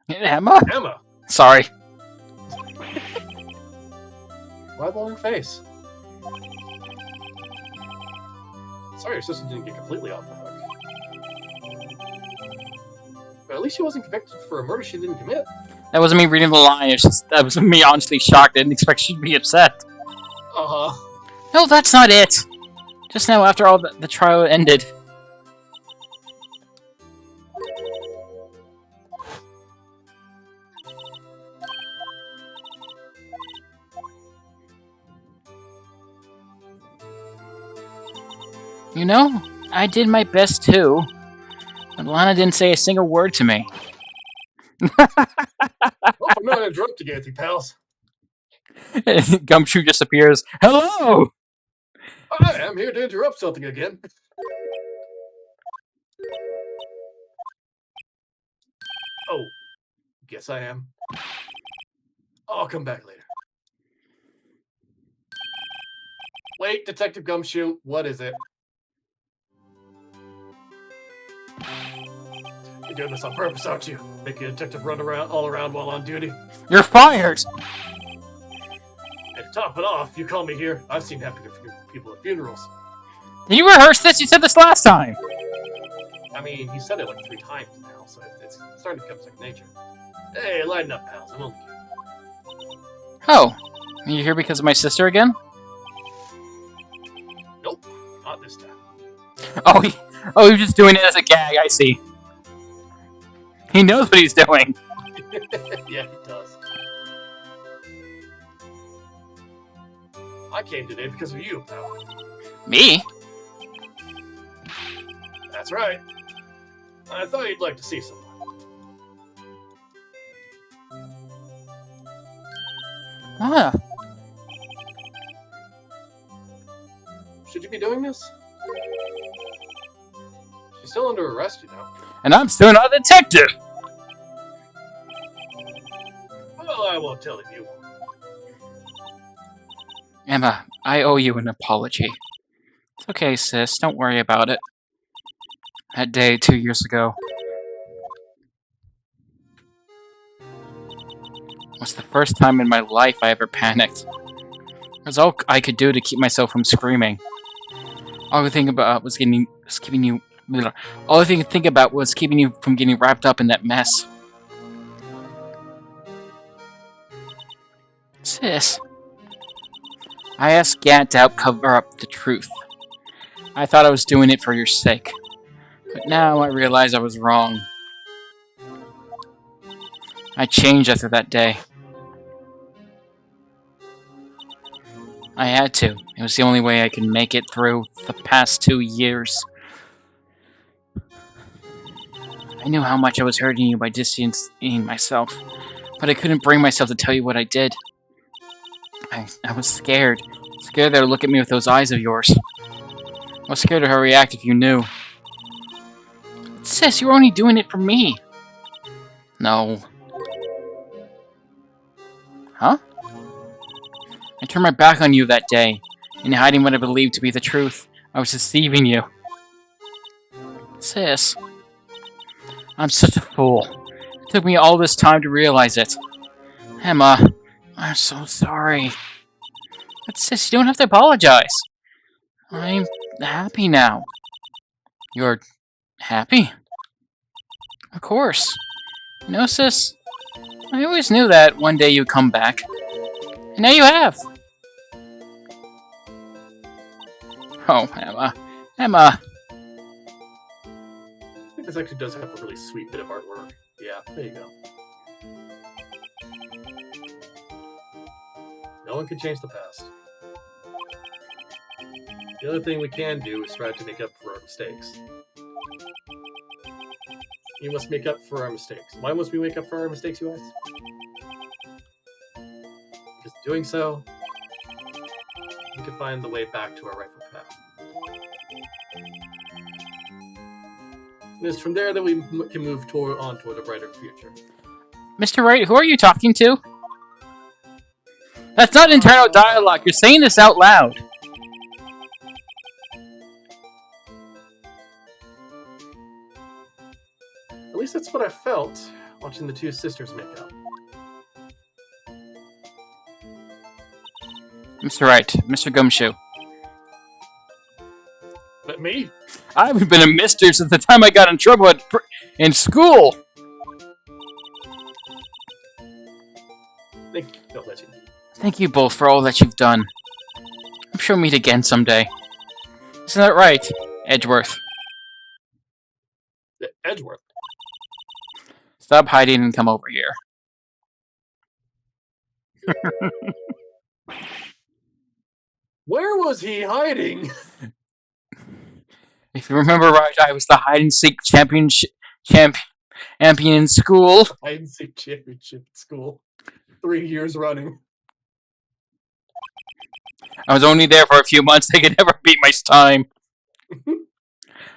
Emma? Emma! Sorry. Why the long face? Sorry your sister didn't get completely off the hook. But at least she wasn't convicted for a murder she didn't commit. That wasn't me reading the line. That was me honestly shocked. I didn't expect she'd be upset. Uh-huh. No, that's not it. Just now, after all the trial ended. You know, I did my best too. But Lana didn't say a single word to me. Hope I'm not interrupting anything, pals. Gumshoe just appears. Hello! I am here to interrupt something again. Oh, guess I am. I'll come back later. Wait, Detective Gumshoe, what is it? You're doing this on purpose, aren't you? Making a detective run around all around while on duty. You're fired! And to top it off, you call me here. I've seen happy people at funerals. Did you rehearse this? You said this last time! I mean, he said it like 3 times now, so it's starting to become second nature. Hey, lighten up, pals. I'm only kidding. Oh. Are you here because of my sister again? Nope, not this time. Oh, you're just doing it as a gag, I see. He knows what he's doing. Yeah, he does. I came today because of you, pal. Me? That's right. I thought you'd like to see someone. Ah. Should you be doing this? She's still under arrest, you know. And I'm still not a detective! Well, I won't tell if you won't. Emma, I owe you an apology. It's okay, sis. Don't worry about it. That day 2 years ago was the first time in my life I ever panicked. It was all I could do to keep myself from screaming. All I think about was keeping you from getting wrapped up in that mess. Sis, I asked Gant to help cover up the truth. I thought I was doing it for your sake. But now I realize I was wrong. I changed after that day. I had to. It was the only way I could make it through the past 2 years. I knew how much I was hurting you by distancing myself, but I couldn't bring myself to tell you what I did. I was scared. Scared that you'd look at me with those eyes of yours. I was scared of how I'd react if you knew. Sis, you were only doing it for me. No. Huh? I turned my back on you that day, in hiding what I believed to be the truth. I was deceiving you. Sis, I'm such a fool. It took me all this time to realize it. Emma, I'm so sorry. But sis, you don't have to apologize. I'm happy now. You're happy? Of course. You know, sis, I always knew that one day you'd come back. And now you have. Oh, Emma. Emma! I think this actually does have a really sweet bit of artwork. Yeah, there you go. No one can change the past. The other thing we can do is try to make up for our mistakes. You must make up for our mistakes. Why must we make up for our mistakes, you ask? Because doing so, we can find the way back to our rightful path. And it's from there that we can move on toward a brighter future. Mr. Wright, who are you talking to? That's not internal dialogue. You're saying this out loud. At least that's what I felt watching the two sisters make out. Mr. Wright, Mr. Gumshoe. But me? I haven't been a mister since the time I got in trouble in school. Thank you. Don't let you. Thank you both for all that you've done. I'm sure we'll meet again someday. Isn't that right, Edgeworth? Edgeworth? Stop hiding and come over here. Where was he hiding? If you remember right, I was the hide-and-seek champion in school. Hide-and-seek championship at school. 3 years running. I was only there for a few months. They could never beat my time.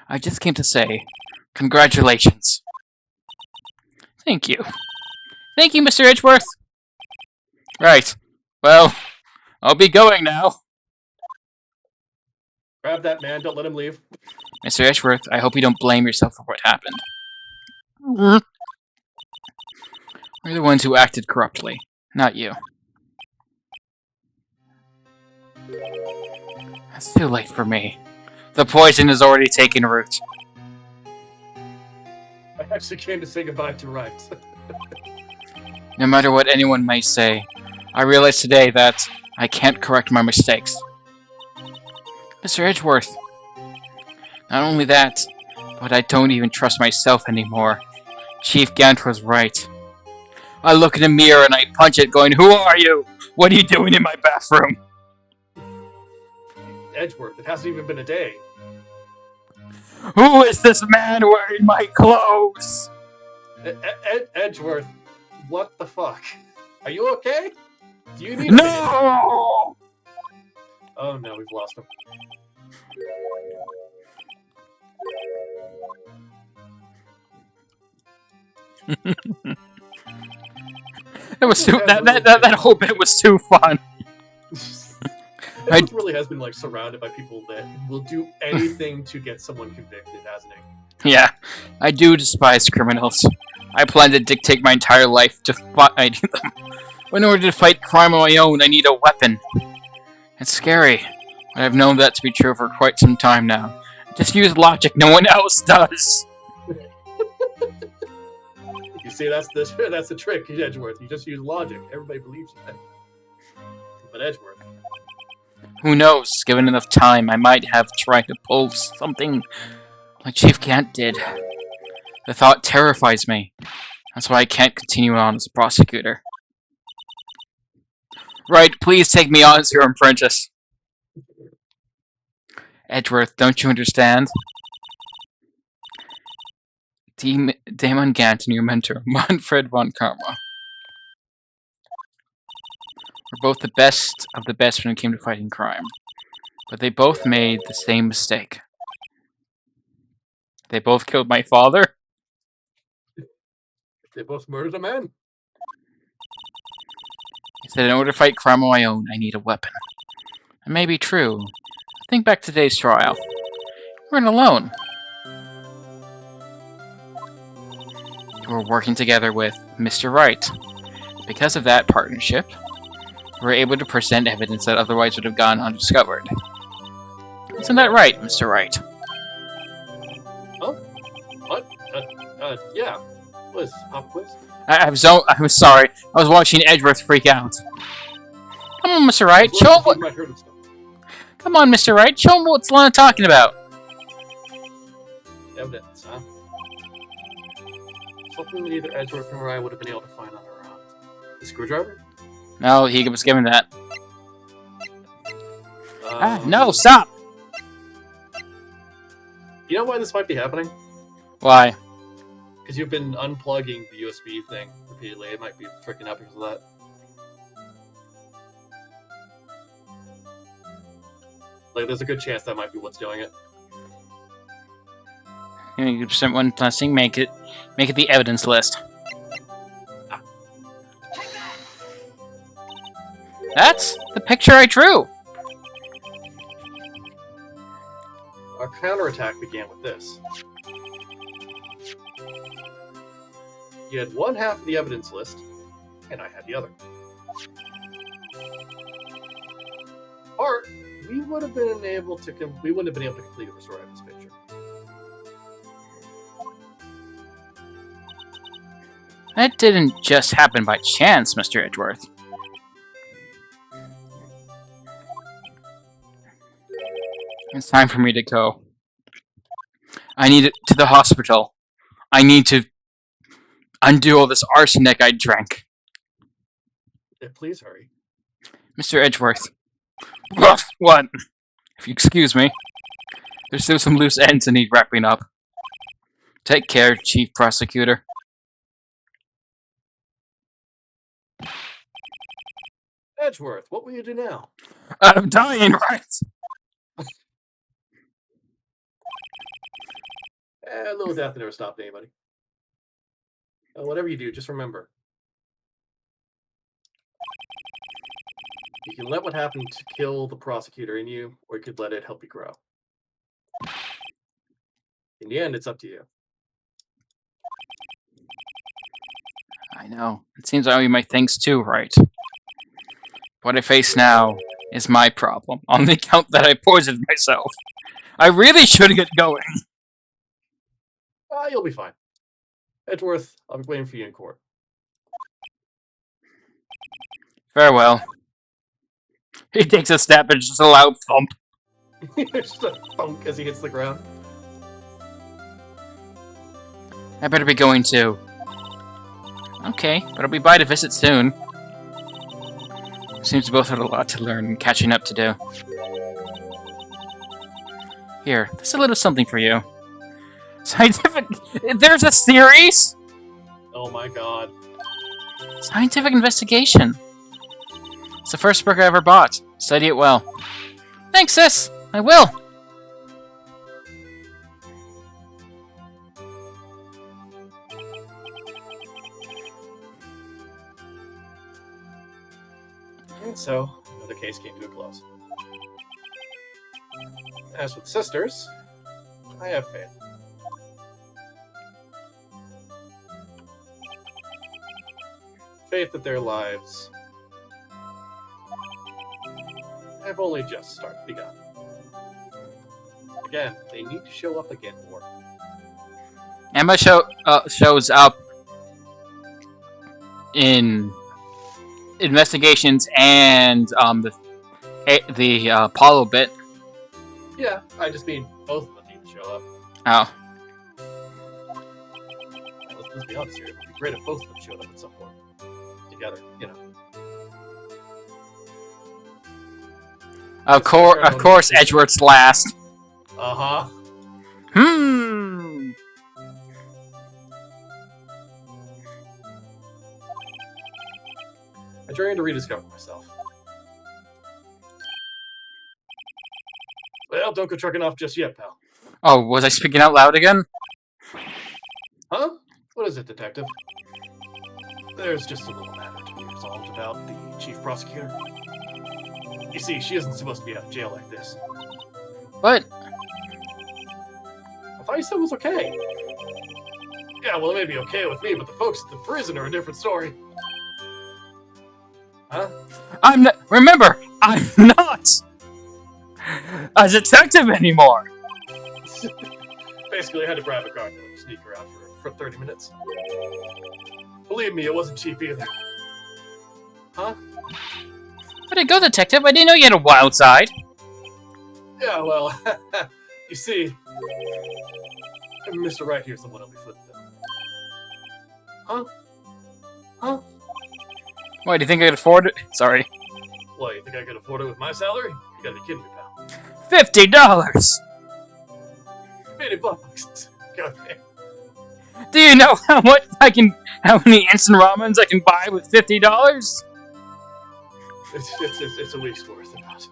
I just came to say, congratulations. Thank you. Thank you, Mr. Edgeworth. Right. Well, I'll be going now. Grab that man. Don't let him leave. Mr. Edgeworth, I hope you don't blame yourself for what happened. We're the ones who acted corruptly, not you. It's too late for me. The poison has already taken root. I actually came to say goodbye to Wright. No matter what anyone may say, I realize today that I can't correct my mistakes. Mr. Edgeworth, not only that, but I don't even trust myself anymore. Chief Gant was right. I look in the mirror and I punch it going, "Who are you? What are you doing in my bathroom?" Edgeworth, it hasn't even been a day. Who is this man wearing my clothes? Edgeworth, what the fuck? Are you okay? Do you need No! Oh no, we've lost him. It was too, that whole bit was too fun. It really has been like surrounded by people that will do anything to get someone convicted, hasn't he? Yeah, I do despise criminals. I plan to dictate my entire life to fight them. In order to fight crime on my own, I need a weapon. It's scary, but I've known that to be true for quite some time now. Just use logic, no one else does. You see, that's the trick, Edgeworth. You just use logic. Everybody believes that. But Edgeworth. Who knows? Given enough time, I might have tried to pull something like Chief Gant did. The thought terrifies me. That's why I can't continue on as a prosecutor. Right, please take me on as your apprentice. Edgeworth, don't you understand? Damon Gant and your mentor, Manfred von Karma, were both the best of the best when it came to fighting crime. But they both made the same mistake. They both killed my father. They both murdered a man. He said, in order to fight crime on my own, I need a weapon. It may be true. Think back to today's trial. You weren't alone. You were working together with Mr. Wright. Because of that partnership, we were able to present evidence that otherwise would have gone undiscovered. Isn't that right, Mr. Wright? Oh? What? Yeah. What is this, pop quiz? I'm sorry. I was watching Edgeworth freak out. Come on, Mr. Wright. Show him what... Come on, Mr. Wright. Show him what Lana talking about. Evidence, huh? Something that either Edgeworth or I would have been able to find on our own. The screwdriver? No, he was given that. No, stop! You know why this might be happening? Why? Because you've been unplugging the USB thing repeatedly. It might be freaking out because of that. Like, there's a good chance that might be what's doing it. % one testing, make it the evidence list. That's the picture I drew. Our counterattack began with this. You had one half of the evidence list, and I had the other. Or we would have been able to complete the story of this picture. That didn't just happen by chance, Mr. Edgeworth. It's time for me to go. I need it to the hospital. I need to undo all this arsenic I drank. Please hurry. Mr. Edgeworth. What? If you excuse me. There's still some loose ends that need wrapping up. Take care, Chief Prosecutor. Edgeworth, what will you do now? I'm dying, right? A little death never stopped anybody. Whatever you do, just remember. You can let what happened to kill the prosecutor in you, or you could let it help you grow. In the end, it's up to you. I know. It seems I owe you my thanks too, right? What I face now is my problem, on the account that I poisoned myself. I really should get going. You'll be fine. Edgeworth, I'll be waiting for you in court. Farewell. He takes a step and just a loud thump. Just a thunk as he hits the ground. I better be going too. Okay, but I'll be by to visit soon. Seems we both had a lot to learn and catching up to do. Here, this is a little something for you. Scientific... There's a series?! Oh my god. Scientific investigation. It's the first book I ever bought. Study it well. Thanks, sis! I will! And so, the case came to a close. As with sisters, I have faith. Faith that their lives have only just begun. Again, they need to show up again more. Emma shows up in investigations and the Apollo bit. Yeah, I just mean both of them need to show up. Oh. Let's be honest here. It would be great if both of them showed up at some point. Together, you know. Of course, Edgeworth's last. Uh-huh. I'm trying to rediscover myself. Well, don't go trucking off just yet, pal. Oh, was I speaking out loud again? Huh? What is it, detective? There's just a little matter to be resolved about the chief prosecutor. You see, she isn't supposed to be out of jail like this. What? I thought you said it was okay. Yeah, well, it may be okay with me, but the folks at the prison are a different story. Huh? Remember, I'm not a detective anymore. Basically, I had to grab a guard and sneak her out for 30 minutes. Believe me, it wasn't cheap either. Huh? Where'd it go, detective? I didn't know you had a wild side. Yeah, well, you see, Mr. Right here's the one I'll be footing down. Huh? Huh? Why, do you think I could afford it? Sorry. What, you think I could afford it with my salary? You gotta be kidding me, pal. $50! $50. God damn. Do you know how many instant ramens I can buy with $50? It's a week's worth about.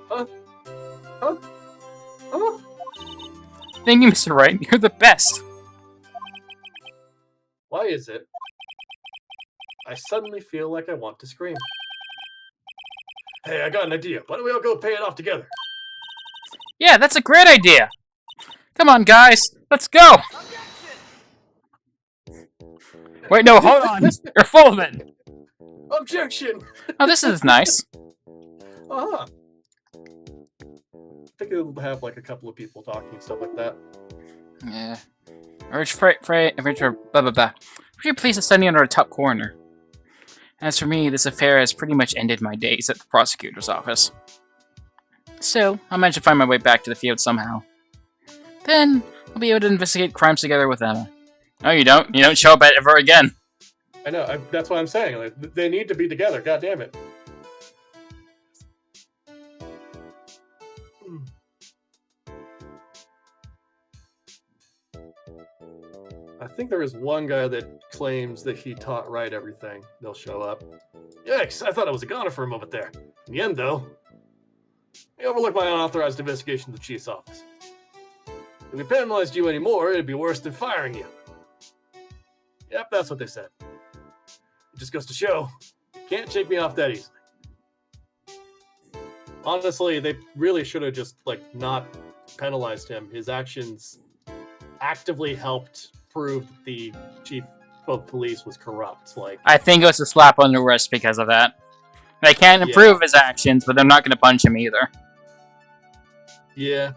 Huh? Huh? Huh? Thank you, Mr. Wright. You're the best. Why is it I suddenly feel like I want to scream? Hey, I got an idea. Why don't we all go pay it off together? Yeah, that's a great idea. Come on, guys. Let's go. Wait, no, hold on. You're full of it. Objection! Oh, this is nice. Uh-huh. I think it'll have like a couple of people talking and stuff like that. Yeah. Blah, blah, blah. Would you please send me under a top corner? As for me, this affair has pretty much ended my days at the prosecutor's office. Still, I managed to find my way back to the field somehow. Then, I'll be able to investigate crimes together with Emma. No, you don't. You don't show up ever again. I know. That's what I'm saying. Like, they need to be together. God damn it. I think there is one guy that claims that he taught Wright everything. They'll show up. Yikes, I thought I was a goner for a moment there. In the end, though, I overlooked my unauthorized investigation of the chief's office. If we penalized you anymore, it'd be worse than firing you. Yep, that's what they said. It just goes to show, you can't shake me off that easily. Honestly, they really should have just, like, not penalized him. His actions actively helped prove that the chief of police was corrupt. Like, I think it was a slap on the wrist because of that. They can't improve his actions, but they're not going to punch him either. Yeah.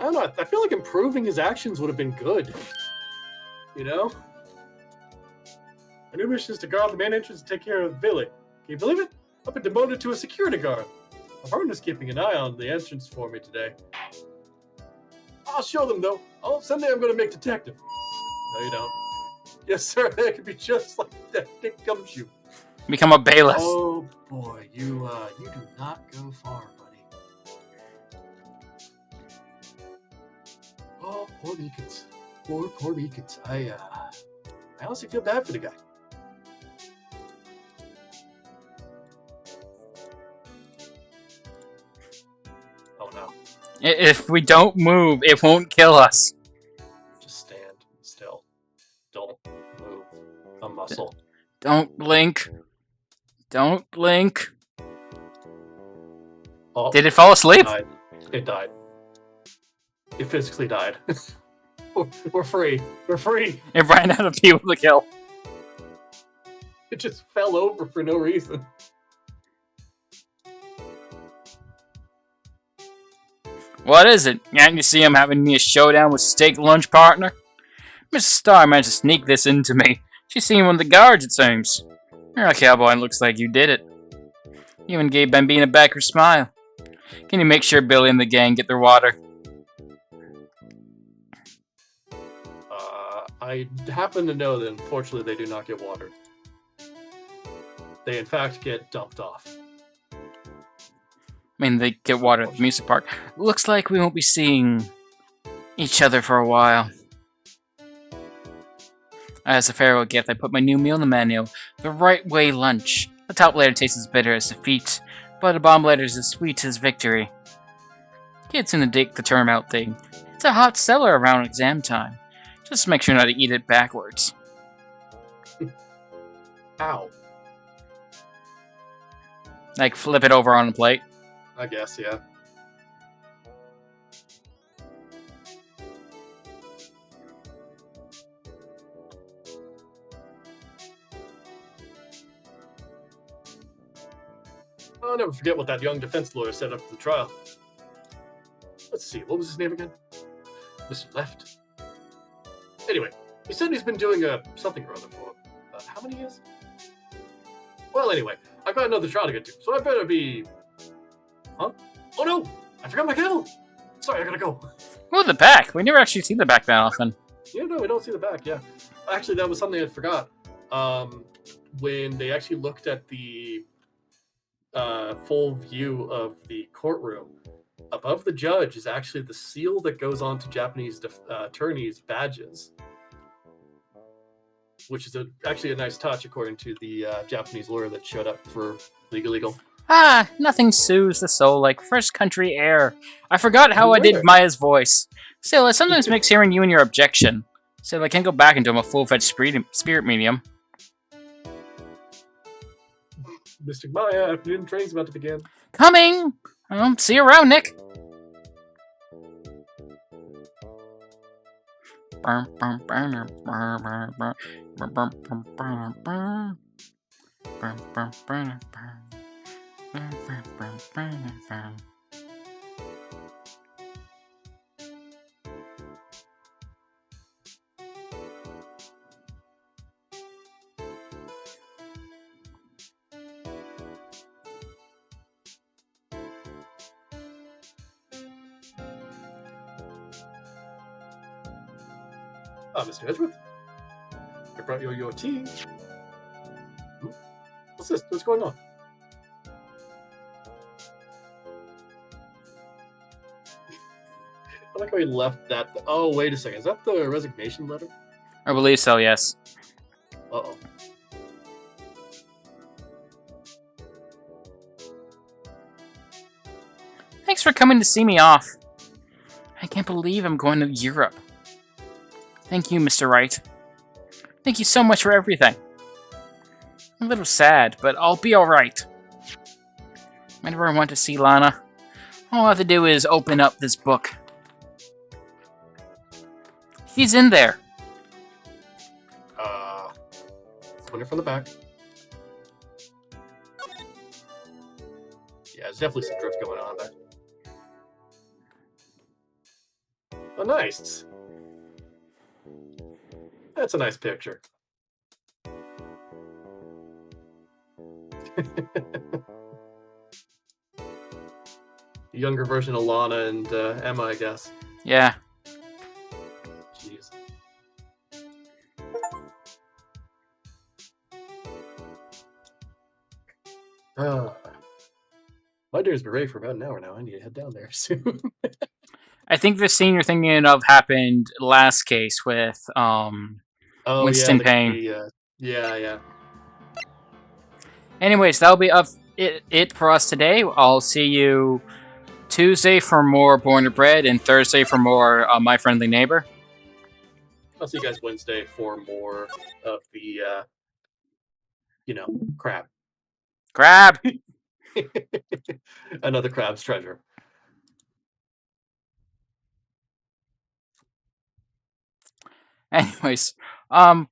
I don't know. I feel like improving his actions would have been good. You know? My new mission is to guard the main entrance and take care of Billy. Can you believe it? I've been demoted to a security guard. My partner's keeping an eye on the entrance for me today. I'll show them, though. Oh, someday I'm going to make detective. No, you don't. Yes, sir. That could be just like that Dick Gumshoe. Become a bailiff. Oh, boy. You do not go far, buddy. Oh, poor Meekins. Poor Meekins. I honestly feel bad for the guy. Oh, no. If we don't move, it won't kill us. Just stand still. Don't move a muscle. Don't blink. Don't blink. Oh, did it fall asleep? It died. It physically died. We're free. We're free. It ran out of people to kill. It just fell over for no reason. What is it? Can't you see I'm having me a showdown with steak lunch partner? Mrs. Starr managed to sneak this into me. She's seen one of the guards, it seems. You're a cowboy and looks like you did it. You even gave Bambina back her smile. Can you make sure Billy and the gang get their water? I happen to know that unfortunately they do not get water. They in fact get dumped off. I mean, they get water at the music park. Looks like we won't be seeing each other for a while. As a farewell gift, I put my new meal in the menu. The right way lunch. The top layer tastes as bitter as defeat, but the bottom layer is as sweet as victory. Kids in the dig the term out thing. It's a hot seller around exam time. Just make sure not to eat it backwards. Ow. Like, flip it over on a plate. I guess, yeah. I'll never forget what that young defense lawyer said up at the trial. Let's see, what was his name again? Mr. Left. Anyway, he said he's been doing something or other for how many years? Well, anyway, I've got another trial to get to, so I better be... Huh? Oh no! I forgot my camel! Sorry, I gotta go. Oh, the back! We never actually see the back that often. Yeah, no, we don't see the back, yeah. Actually, that was something I forgot. When they actually looked at the full view of the courtroom, above the judge is actually the seal that goes on to Japanese attorneys' badges, which is actually a nice touch, according to the Japanese lawyer that showed up for Legal. Ah, nothing soothes the soul like fresh country air. I forgot You how I were did there. Maya's voice. Still, it sometimes makes hearing you and your objection. Still, I can't go back into a full-fledged spirit medium. Mystic Maya, afternoon training's about to begin. Coming! See you around, Nick. Mr. Edgeworth, I brought you your tea. What's this? What's going on? I like how he left that. Oh, wait a second. Is that the resignation letter? I believe so, yes. Uh-oh. Thanks for coming to see me off. I can't believe I'm going to Europe. Thank you, Mr. Wright. Thank you so much for everything. I'm a little sad, but I'll be alright. Whenever I want to see Lana, all I have to do is open up this book. He's in there. Open it from the back. Yeah, there's definitely some drift going on there. Oh, nice. That's a nice picture. Younger version of Lana and Emma, I guess. Yeah. Jeez. My dinner's been ready for about an hour now. I need to head down there soon. I think the scene you're thinking of happened last case with Winston Payne. Yeah. Anyways, that'll be it for us today. I'll see you Tuesday for more Born and Bred and Thursday for more My Friendly Neighbor. I'll see you guys Wednesday for more of the, crab. Crab! Another crab's treasure. Anyways, hope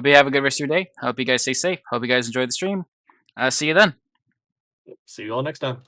you have a good rest of your day. Hope you guys stay safe. Hope you guys enjoy the stream. See you then. See you all next time.